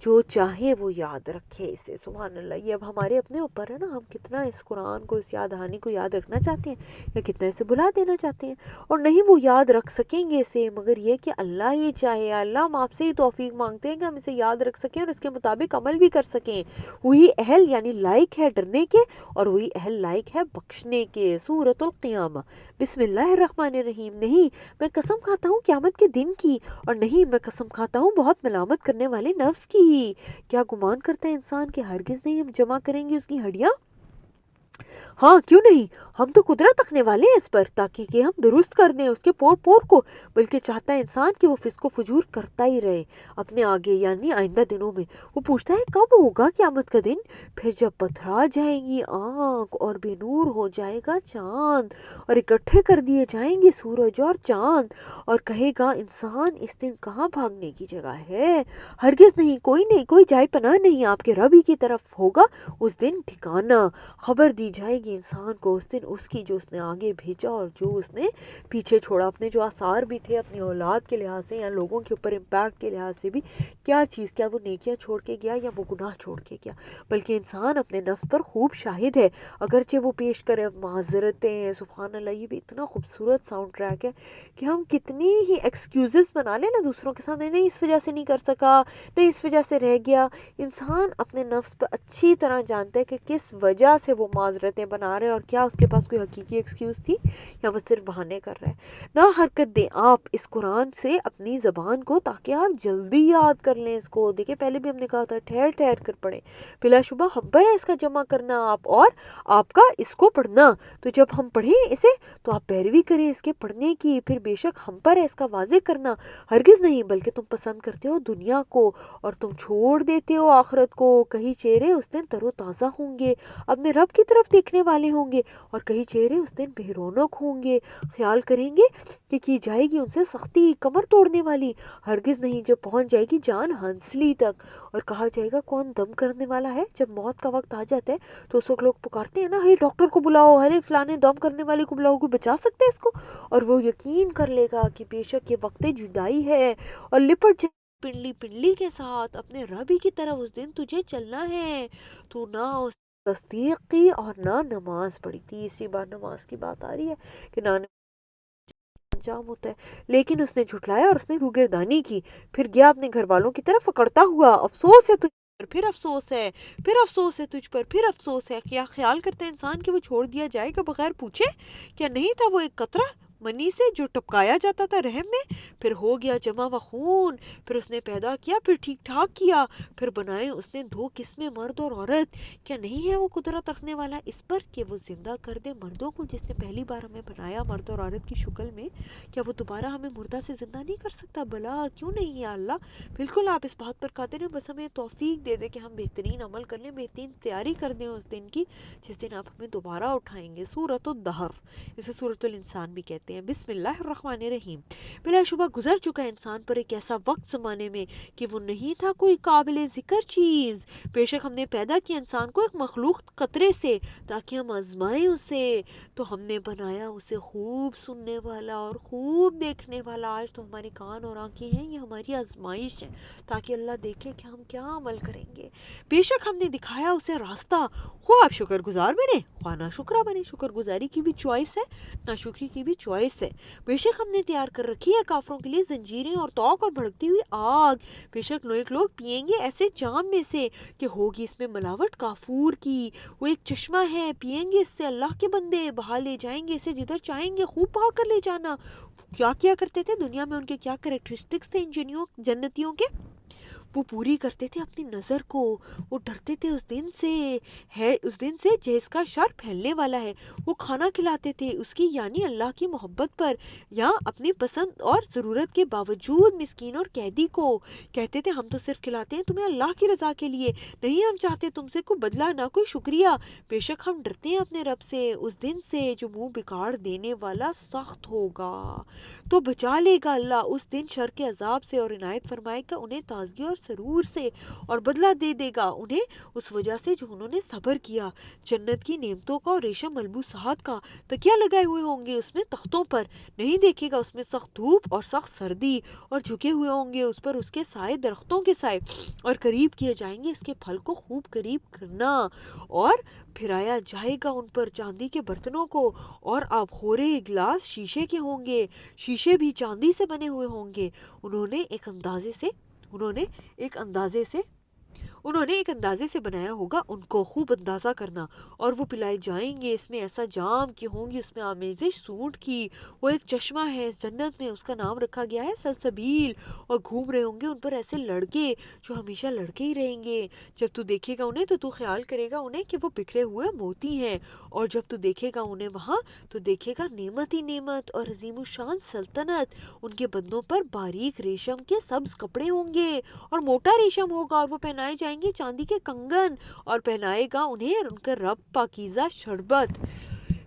جو چاہے وہ یاد رکھے اسے. سبحان اللہ. یہ اب ہمارے اپنے اوپر ہے نا، ہم کتنا اس قرآن کو، اس یاد دہانی کو یاد رکھنا چاہتے ہیں یا کتنا اسے بھلا دینا چاہتے ہیں. اور نہیں وہ یاد رکھ سکیں گے اسے، مگر یہ کہ اللہ ہی چاہے. اللہ ہم آپ سے ہی توفیق مانگتے ہیں کہ ہم اسے یاد رکھ سکیں اور اس کے مطابق عمل بھی کر سکیں. وہی اہل یعنی لائق ہے ڈرنے کے، اور وہی اہل لائق ہے بخشنے کے. سورۃ القیامہ. بسم اللہ الرحمن الرحیم. نہیں میں قسم کھاتا ہوں قیامت کے دن کی، اور نہیں میں قسم کھاتا ہوں بہت ملامت کرنے والے نفس کی. کیا گمان کرتا ہے انسان کہ ہرگز نہیں ہم جمع کریں گے اس کی ہڈیاں؟ ہاں کیوں نہیں، ہم تو قدرت رکھنے والے ہیں اس پر، تاکہ کہ ہم درست کر دیں اس کے پور پور کو. بلکہ چاہتا ہے انسان کہ وہ فسق و فجور کرتا ہی رہے اپنے آگے، یعنی آئندہ دنوں میں. وہ پوچھتا ہے کب ہوگا قیامت کا دن؟ پھر جب پتھرا جائیں گی آنکھ اور بے نور ہو جائے گا چاند، اور اکٹھے کر دیے جائیں گے سورج اور چاند، اور کہے گا انسان اس دن کہاں بھاگنے کی جگہ ہے؟ ہرگز نہیں، کوئی جائے پناہ نہیں، آپ کے رب ہی کی طرف ہوگا اس دن ٹھکانہ. خبر دی جائے گی انسان کو اس دن اس کی، جو اس نے آگے بھیجا اور جو اس نے پیچھے چھوڑا. اپنے جو آثار بھی تھے اپنی اولاد کے لحاظ سے یا لوگوں کے اوپر امپیکٹ کے لحاظ سے بھی، کیا چیز، کیا وہ نیکیاں چھوڑ کے گیا یا وہ گناہ چھوڑ کے گیا. بلکہ انسان اپنے نفس پر خوب شاہد ہے، اگرچہ وہ پیش کرے معذرتیں. سبحان اللہ. یہ بھی اتنا خوبصورت ساؤنڈ ٹریک ہے کہ ہم کتنی ہی ایکسکیوزز بنا لیں نا دوسروں کے سامنے، نہیں اس وجہ سے نہیں کر سکا، نہیں اس وجہ سے رہ گیا. انسان اپنے نفس پر اچھی طرح جانتا ہے کہ کس وجہ سے وہ معذرتیں بنا رہے ہیں، اور کیا اس کے پاس کوئی حقیقی ایکسکیوز تھی یا وہ صرف بہانے کر رہا ہے. نہ حرکت دیں آپ اس قرآن سے اپنی زبان کو، تاکہ آپ جلدی یاد کر لیں اس کو. دیکھیں پہلے بھی ہم نے کہا تھا ٹھہر ٹھہر کر پڑھیں. بلا شبہ ہم پر ہے اس کا جمع کرنا آپ، اور آپ کا اس کو پڑھنا. تو جب ہم پڑھیں اسے تو آپ پیروی کریں اس کے پڑھنے کی. پھر بے شک ہم پر ہے اس کا واضح کرنا. ہرگز نہیں، بلکہ تم پسند کرتے ہو دنیا کو اور تم چھوڑ دیتے ہو آخرت کو. کہیں چہرے اس دن تر و تازہ ہوں گے، اپنے رب کی طرف دیکھنے والے ہوں گے، اور کہیں چہرے اس دن بے رونق ہوں گے، خیال کریں گے کہ کی جائے گی ان سے سختی کمر توڑنے والی. ہرگز نہیں، جب پہنچ جائے گی جان ہنسلی تک اور کہا جائے گا کون دم کرنے والا ہے. جب موت کا وقت آ جاتا ہے تو اس وقت لوگ پکارتے ہیں نا، ہے ڈاکٹر کو بلاؤ، ہے فلانے دم کرنے والے کو بلاؤ، کوئی بچا سکتے ہے اس کو. اور وہ یقین کر لے گا کہ بے شک یہ وقت جدائی ہے، اور لپٹ جائے پنڈلی پنڈلی کے ساتھ اپنے رب ہی کی طرف. اس دن تجھے چلنا ہے. تو نہ اس تصدیق کی اور نہ نماز پڑھی. تیسری بار نماز کی بات آ رہی ہے کہ نہ انجام ہوتا ہے. لیکن اس نے جھٹلایا اور اس نے روگردانی کی. پھر گیا اپنے گھر والوں کی طرف اکڑتا ہوا. افسوس ہے تجھ پر، پھر افسوس ہے، پھر افسوس ہے تجھ پر، پھر افسوس ہے. کیا خیال کرتا ہے انسان کہ وہ چھوڑ دیا جائے گا بغیر پوچھے؟ کیا نہیں تھا وہ ایک قطرہ منی سے جو ٹپکایا جاتا تھا رحم میں، پھر ہو گیا جمع و خون، پھر اس نے پیدا کیا، پھر ٹھیک ٹھاک کیا، پھر بنائے اس نے دو قسمیں مرد اور عورت. کیا نہیں ہے وہ قدرت رکھنے والا اس پر کہ وہ زندہ کر دے مردوں کو، جس نے پہلی بار ہمیں بنایا مرد اور عورت کی شکل میں؟ کیا وہ دوبارہ ہمیں مردہ سے زندہ نہیں کر سکتا؟ بلا کیوں نہیں یا اللہ. بالکل آپ اس بات پر قادر ہیں، بس ہمیں توفیق دے دے کہ ہم بہترین عمل کر لیں، بہترین تیاری کر دیں اس دن کی جس دن آپ ہمیں دوبارہ اٹھائیں گے. سورۃ الدہر، اسے سورۃ الانسان بھی کہتے ہیں. بسم اللہ الرحمن الرحیم. بلا شبہ گزر چکا ہے انسان پر ایک ایسا وقت زمانے میں کہ وہ نہیں تھا کوئی قابل ذکر چیز. بے شک ہم نے پیدا کیا انسان کو ایک مخلوق قطرے سے تاکہ ہم آزمائیں اسے. تو ہم نے بنایا اسے خوب سننے والا اور خوب دیکھنے والا. آج تو ہمارے کان اور آنکھیں ہیں، یہ ہماری آزمائش ہے تاکہ اللہ دیکھے کہ ہم کیا عمل کریں گے. بے شک ہم نے دکھایا اسے راستہ، خواہ آپ شکر گزار بنے خواہ نا شکرہ بنے. شکر گزاری کی بھی چوائس ہے، نا شکری کی بھی چوائس ہے. بے شک ہم نے تیار کر رکھی ہے کافروں کے لیے زنجیریں اور توق اور بھڑکتی ہوئی آگ. بے شک نیک لوگ پیئیں گے ایسے جام میں سے کہ ہوگی اس میں ملاوٹ کافور کی. وہ ایک چشمہ ہے، پیئیں گے اس سے اللہ کے بندے، بہا لے جائیں گے اسے جدھر چاہیں گے، خوب بہا کر لے جانا. کیا کیا کرتے تھے دنیا میں، ان کے کیا کریکٹرسٹکس تھے ان جنتیوں کے، وہ پوری کرتے تھے اپنی نظر کو. وہ ڈرتے تھے اس دن سے، ہے اس دن سے جس کا شر پھیلنے والا ہے. وہ کھانا کھلاتے تھے اس کی یعنی اللہ کی محبت پر، یا اپنی پسند اور ضرورت کے باوجود مسکین اور قیدی کو. کہتے تھے ہم تو صرف کھلاتے ہیں تمہیں اللہ کی رضا کے لیے، نہیں ہم چاہتے تم سے کوئی بدلہ نہ کوئی شکریہ. بے شک ہم ڈرتے ہیں اپنے رب سے اس دن سے جو منہ بگاڑ دینے والا سخت ہوگا. تو بچا لے گا اللہ اس دن شر کے عذاب سے اور عنایت فرمائے گا انہیں تازگی اور سرور سے اور بدلہ دے دے گا انہیں اس وجہ سے جو انہوں نے صبر کیا۔ جنت کی نعمتوں کا اور ریشم ملبوسات کا تکیہ لگائے ہوئے ہوں گے اس میں تختوں پر، نہیں دیکھے گا اس میں سخت دھوپ اور سخت سردی، اور جھکے ہوئے ہوں گے اس پر اس کے سائے درختوں کے سائے، اور قریب کیے جائیں گے اس کے پھل کو خوب قریب کرنا، اور پھرایا جائے گا ان پر چاندی کے برتنوں کو، اور آب خورے گلاس شیشے کے ہوں گے، شیشے بھی چاندی سے بنے ہوئے ہوں گے۔ انہوں نے ایک اندازے سے بنایا ہوگا ان کو خوب اندازہ کرنا، اور وہ پلائے جائیں گے اس میں ایسا جام کہ ہوں گی اس میں آمیزش سونٹ کی۔ وہ ایک چشمہ ہے اس جنت میں، اس کا نام رکھا گیا ہے سلسبیل، اور گھوم رہے ہوں گے ان پر ایسے لڑکے جو ہمیشہ لڑکے ہی رہیں گے۔ جب تو دیکھے گا انہیں تو خیال کرے گا انہیں کہ وہ بکھرے ہوئے موتی ہیں، اور جب تو دیکھے گا انہیں وہاں تو دیکھے گا نعمت ہی نعمت اور عظیم الشان سلطنت۔ ان کے بدنوں پر باریک ریشم کے سبز کپڑے ہوں گے اور موٹا ریشم ہوگا، اور وہ پہنائے جائیں گے چاندی کے کنگن، اور پہنائے گا انہیں ان کا رب پاکیزہ شربت۔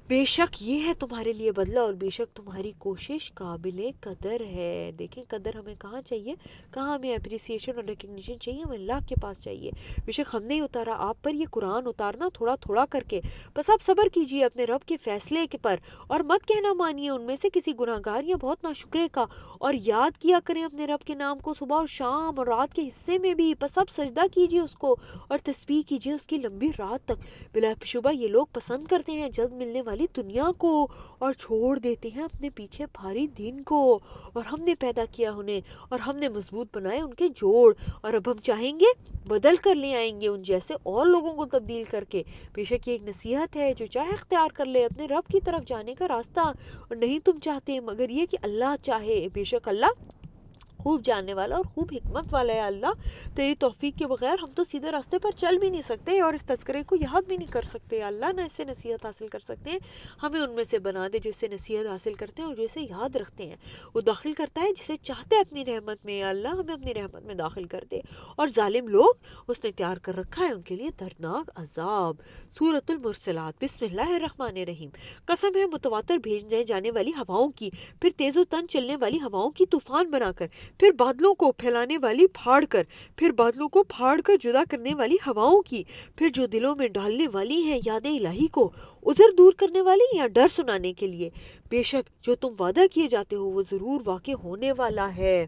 بے شک یہ ہے تمہارے لیے بدلہ، اور بے شک تمہاری کوشش قابل قدر ہے۔ دیکھیں قدر ہمیں کہاں چاہیے، کہاں ہمیں اپریسیشن اور ریکگنیشن چاہیے، ہمیں اللہ کے پاس چاہیے۔ بے شک ہم نے اتارا آپ پر یہ قرآن، اتارنا تھوڑا تھوڑا کر کے، بس آپ صبر کیجئے اپنے رب کے فیصلے پر، اور مت کہنا مانیے ان میں سے کسی گناہگار یا بہت ناشکرے کا، اور یاد کیا کریں اپنے رب کے نام کو صبح اور شام اور رات کے حصے میں بھی، بس آپ سجدہ کیجئے اس کو اور تسبیح کیجئے اس کی لمبی رات تک۔ بلا شبہ یہ لوگ پسند کرتے ہیں جلد ملنے والی دنیا کو، اور چھوڑ دیتے ہیں اپنے پیچھے بھاری دین کو، اور ہم نے پیدا کیا انہیں، اور ہم نے مضبوط بنائے ان کے جوڑ، اور اب ہم چاہیں گے بدل کر لے آئیں گے ان جیسے اور لوگوں کو تبدیل کر کے۔ بے شک یہ ایک نصیحت ہے، جو چاہے اختیار کر لے اپنے رب کی طرف جانے کا راستہ، اور نہیں تم چاہتے مگر یہ کہ اللہ چاہے۔ بے شک اللہ خوب جاننے والا اور خوب حکمت والا ہے۔ اللہ تیری توفیق کے بغیر ہم تو سیدھے راستے پر چل بھی نہیں سکتے، اور اس تذکرے کو یاد بھی نہیں کر سکتے۔ اللہ نہ اس سے نصیحت حاصل کر سکتے ہیں، ہمیں ان میں سے بنا دے جو اس سے نصیحت حاصل کرتے ہیں اور جو اسے یاد رکھتے ہیں۔ وہ داخل کرتا ہے جسے چاہتے ہیں اپنی رحمت میں، اللہ ہمیں اپنی رحمت میں داخل کر دے، اور ظالم لوگ اس نے تیار کر رکھا ہے ان کے لیے دردناک عذاب۔ سورۃ المرسلات، بسم اللہ الرحمن الرحیم۔ قسم ہے متواتر بھیجے جانے والی ہواؤں کی، پھر تیز و تن چلنے والی ہواؤں کی طوفان بنا کر، پھر بادلوں کو پھیلانے والی پھاڑ کر، پھر بادلوں کو پھاڑ کر جدا کرنے والی ہواؤں کی، پھر جو دلوں میں ڈالنے والی ہیں یاد الہی کو، عذر دور کرنے والی یا ڈر سنانے کے لیے۔ بے شک جو تم وعدہ کیے جاتے ہو وہ ضرور واقع ہونے والا ہے۔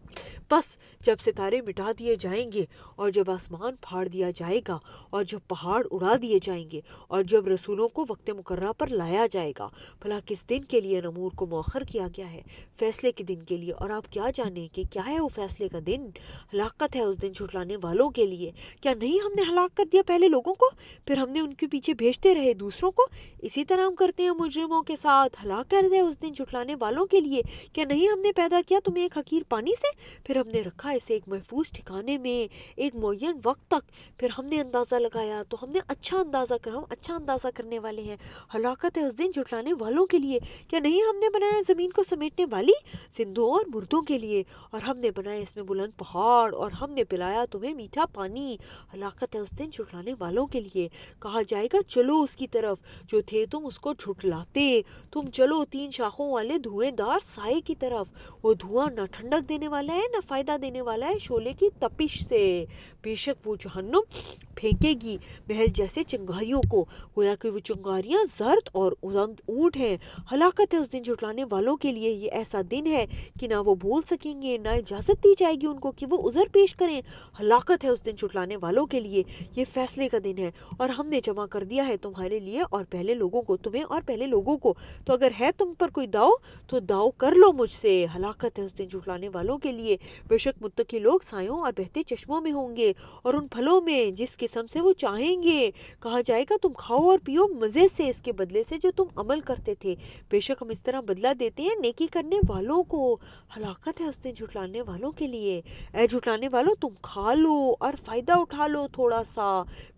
بس جب ستارے مٹا دیے جائیں گے، اور جب آسمان پھاڑ دیا جائے گا، اور جب پہاڑ اڑا دیے جائیں گے، اور جب رسولوں کو وقت مقررہ پر لایا جائے گا، بھلا کس دن کے لیے نمور کو مؤخر کیا گیا ہے، فیصلے کے دن کے لیے، اور آپ کیا جانیں کہ کیا ہے وہ فیصلے کا دن؟ ہلاکت ہے اس دن جھٹلانے والوں کے لیے۔ کیا نہیں ہم نے ہلاک کر دیا پہلے لوگوں کو، پھر ہم نے ان کے پیچھے بھیجتے رہے دوسروں کو، اسی طرح ہم کرتے ہیں مجرموں کے ساتھ۔ ہلاک کر دیا اس دن جھٹلانے والوں کے لیے۔ کیا نہیں ہم نے پیدا کیا تمہیں ایک حقیر پانی سے، پھر ہم نے رکھا اسے ایک محفوظ ٹھکانے میں ایک معین وقت تک، پھر ہم نے اندازہ لگایا تو ہم نے اچھا اندازہ کر، ہم اچھا اندازہ کرنے والے ہیں۔ ہلاکت ہے اس دن جھٹلانے والوں کے لیے۔ کیا نہیں ہم نے بنایا زمین کو سمیٹنے والی، زندوں اور مردوں کے لیے، اور ہم نے بنایا اس میں بلند پہاڑ، اور ہم نے پلایا تمہیں میٹھا پانی۔ ہلاکت ہے اس دن جھٹلانے والوں کے لیے۔ کہا جائے گا چلو اس کی طرف جو تھے تم اس کو جھٹلاتے، تم چلو 3 شاخوں والے دھوئیں دار سائے کی طرف، وہ دھواں نہ ٹھنڈک دینے والا ہے نہ فائدہ دینے والا ہے شعلے کی تپش سے۔ بے شک وہ جہنم پھینکے گی محل جیسے چنگاریوں کو، گویا کہ وہ چنگاریاں زرد اور اونٹ ہیں۔ ہلاکت ہے اس دن جھٹلانے والوں کے لیے۔ یہ ایسا دن ہے کہ نہ وہ بول سکیں گے، نہ اجازت دی جائے گی ان کو کہ وہ عذر پیش کریں۔ ہلاکت ہے اس دن جھٹلانے والوں کے لیے۔ یہ فیصلے کا دن ہے، اور ہم نے جمع کر دیا ہے تمہارے لیے اور پہلے لوگوں کو، تمہیں اور پہلے لوگوں کو، تو اگر ہے تم پر کوئی داؤ تو داؤ کر لو مجھ سے۔ ہلاکت ہے اس دن جھٹلانے والوں کے لیے۔ بے شک متقی لوگ سایوں اور بہتے چشموں میں ہوں گے، اور ان پھلوں میں جس قسم سے وہ چاہیں گے۔ کہا جائے گا تم کھاؤ اور پیو مزے سے اس کے بدلے سے جو تم عمل کرتے تھے، بے شک ہم اس طرح بدلہ دیتے ہیں نیکی کرنے والوں کو۔ ہلاکت ہے اس دن جھٹلانے والوں کے لیے۔ اے جھٹلانے والوں تم کھا لو اور فائدہ اٹھا لو تھوڑا سا،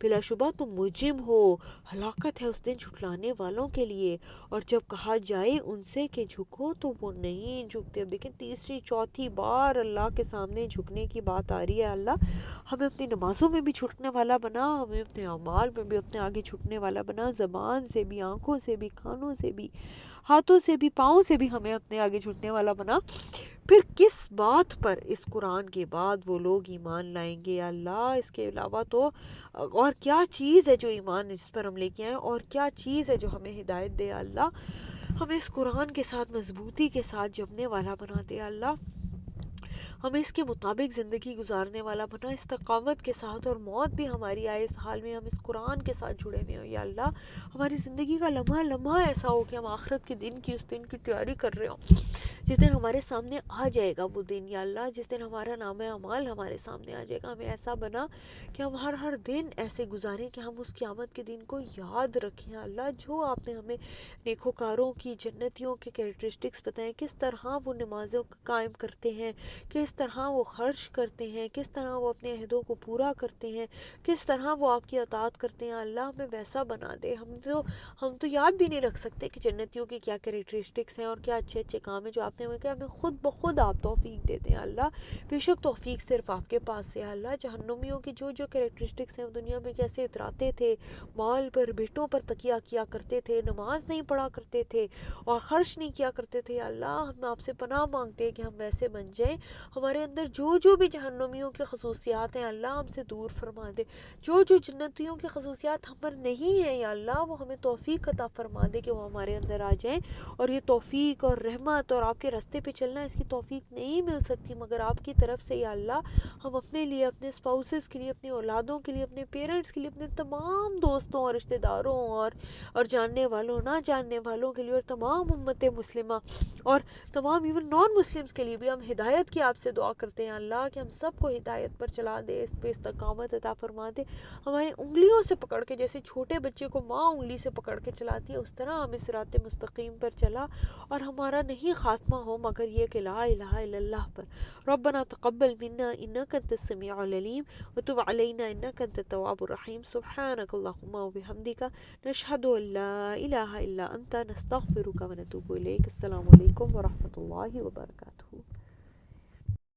بلا شبہ تم مجرم ہو۔ ہلاکت ہے اس دن جھٹلانے والوں کے لیے۔ اور جب کہا جائے ان سے کہ جھکو تو وہ نہیں جھکتے۔ اب دیکھیں تیسری چوتھی بار اللہ کے سامنے جھکنے کی بات آ رہی ہے۔ اللہ ہمیں اپنی نمازوں میں بھی جھکنے والا والا بنا، ہمیں اپنے اعمال میں بھی اپنے آگے چھٹنے والا بنا، زبان سے بھی، آنکھوں سے بھی، کانوں سے بھی، ہاتھوں سے بھی، پاؤں سے بھی ہمیں اپنے آگے چھٹنے والا بنا۔ پھر کس بات پر اس قرآن کے بعد وہ لوگ ایمان لائیں گے یا اللہ؟ اس کے علاوہ تو اور کیا چیز ہے جو ایمان جس پر ہم لے کے آئیں، اور کیا چیز ہے جو ہمیں ہدایت دے یا اللہ؟ ہمیں اس قرآن کے ساتھ مضبوطی کے ساتھ جمنے والا بنا دے یا اللہ، ہمیں اس کے مطابق زندگی گزارنے والا بنا، استقامت کے ساتھ، اور موت بھی ہماری آئے اس حال میں ہم اس قرآن کے ساتھ جڑے ہوئے ہوں یا اللہ۔ ہماری زندگی کا لمحہ لمحہ ایسا ہو کہ ہم آخرت کے دن کی، اس دن کی تیاری کر رہے ہوں جس دن ہمارے سامنے آ جائے گا وہ دن یا اللہ، جس دن ہمارا نام اعمال ہمارے سامنے آ جائے گا۔ ہمیں ایسا بنا کہ ہم ہر دن ایسے گزاریں کہ ہم اس قیامت کے دن کو یاد رکھیں یا اللہ۔ جو آپ نے ہمیں نیکوکاروں کی، جنتیوں کے کیریکٹرسٹکس بتائیں، کس طرح وہ نمازوں کو قائم کرتے ہیں، کس طرح وہ خرچ کرتے ہیں، کس طرح وہ اپنے عہدوں کو پورا کرتے ہیں، کس طرح وہ آپ کی اطاعت کرتے ہیں اللہ، ہمیں ویسا بنا دے۔ ہم تو یاد بھی نہیں رکھ سکتے کہ جنتیوں کی کیا کیریکٹرسٹکس ہیں اور کیا اچھے اچھے کام ہیں جو آپ نے ہمیں کہا۔ ہمیں خود بخود آپ توفیق دیتے ہیں اللہ، بے شک توفیق صرف آپ کے پاس سے اللہ۔ جہنمیوں کی جو جو کیریکٹرسٹکس ہیں، دنیا میں کیسے اتراتے تھے، مال پر، بیٹوں پر تکیہ کیا کرتے تھے، نماز نہیں پڑھا کرتے تھے اور خرچ نہیں کیا کرتے تھے اللہ، ہم آپ سے پناہ مانگتے ہیں کہ ہم ویسے بن جائیں۔ ہمارے اندر جو جو بھی جہنمیوں کی خصوصیات ہیں اللہ، ہم سے دور فرما دے۔ جو جو جنتیوں کی خصوصیات ہم پر نہیں ہیں یا اللہ، وہ ہمیں توفیق عطا فرما دے کہ وہ ہمارے اندر آ جائیں۔ اور یہ توفیق اور رحمت اور آپ کے راستے پہ چلنا، اس کی توفیق نہیں مل سکتی مگر آپ کی طرف سے یا اللہ۔ ہم اپنے لیے، اپنے اسپاؤسز کے لیے، اپنی اولادوں کے لیے، اپنے پیرنٹس کے لیے، اپنے تمام دوستوں اور رشتہ داروں اور جاننے والوں، نہ جاننے والوں کے لیے، اور تمام امت مسلمہ اور تمام ایون نان مسلمز کے لیے بھی ہم ہدایت کی آپ سے دعا کرتے ہیں اللہ کہ ہم سب کو ہدایت پر چلا دے، اس پہ استقامت عطا فرما دے۔ ہماری انگلیوں سے پکڑ کے، جیسے چھوٹے بچے کو ماں انگلی سے پکڑ کے چلاتی ہے، اس طرح ہمیں صراط مستقیم پر چلا، اور ہمارا نہیں خاتمہ ہو مگر یہ کہ لا الہ الا اللہ پر۔ ربنا تقبل منا انک انت السمیع العلیم وتب علینا انک انت التواب الرحیم۔ سبحانک اللہم وبحمدک، نشہد ان لا الہ الا انت، نستغفرک ونتوب الیک۔ السلام علیکم ورحمۃ اللہ وبرکاتہ۔